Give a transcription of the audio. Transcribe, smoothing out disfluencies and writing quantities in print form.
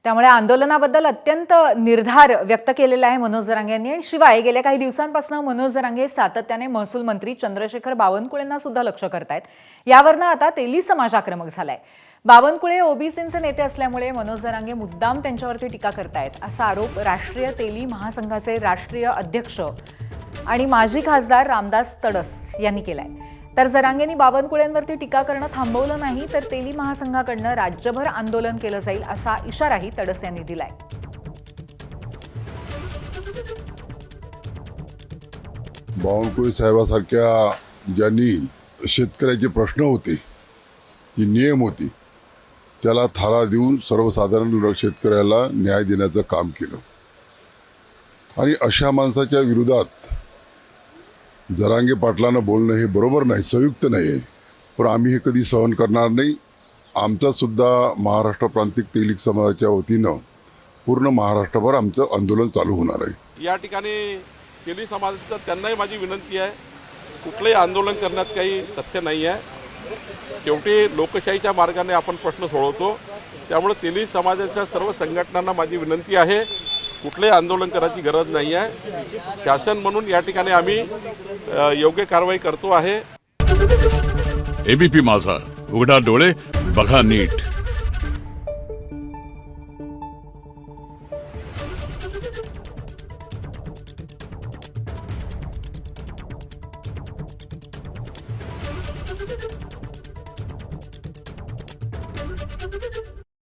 त्यामुळे आंदोलनाबद्दल अत्यंत निर्धार व्यक्त केलेला आहे मनोज जरांगे यांनी। आणि शिवाय गेल्या काही दिवसांपासून मनोज जरांगे सातत्याने महसूल मंत्री चंद्रशेखर बावनकुळेंना सुद्धा लक्ष्य करतायत। यावरनं आता तेली समाज आक्रमक झालाय। बावनकुळे ओबीसींचे नेते असल्यामुळे मनोज जरांगे मुद्दाम त्यांच्यावरती टीका करतायत असा आरोप राष्ट्रीय तेली महासंघाचे राष्ट्रीय अध्यक्ष आणि माजी खासदार रामदास तडस यांनी केलाय। तर जरांगेंनी बावनकुळेंवरती टीका करणं थांबवलं नाही तर तेली महासंघाकडनं राज्यभर आंदोलन केलं जाईल असा इशाराही तडस यांनी दिलाय। बावनकुळे साहेबांसारख्या ज्यांनी शेतकऱ्याचे प्रश्न होते, की नियम होती, त्याला थारा देऊन सर्वसाधारण शेतकऱ्याला न्याय देण्याचं काम केलं आणि अशा माणसाच्या विरोधात जरांगे पाटलांना बोलणं हे बरोबर नाही, संयुक्त नाही आहे। पण आम्ही हे कधी सहन करणार नाही। आमचा सुद्धा महाराष्ट्र प्रांतिक तेलिक समाजाच्या वतीनं पूर्ण महाराष्ट्रभर आमचं आंदोलन चालू होणार आहे। या ठिकाणी तेली समाजाचं त्यांनाही माझी विनंती आहे, कुठलंही आंदोलन करण्यात काही तथ्य नाही आहे। शेवटी लोकशाहीच्या मार्गाने आपण प्रश्न सोडवतो। त्यामुळे तेली समाजाच्या सर्व संघटनांना माझी विनंती आहे, कुठलंही आंदोलन करायची गरज नाही आहे। शासन म्हणून या ठिकाणी आम्ही योग्य कारवाई करतो आहे। एबीपी माझा, उघडा डोळे बघा नीट।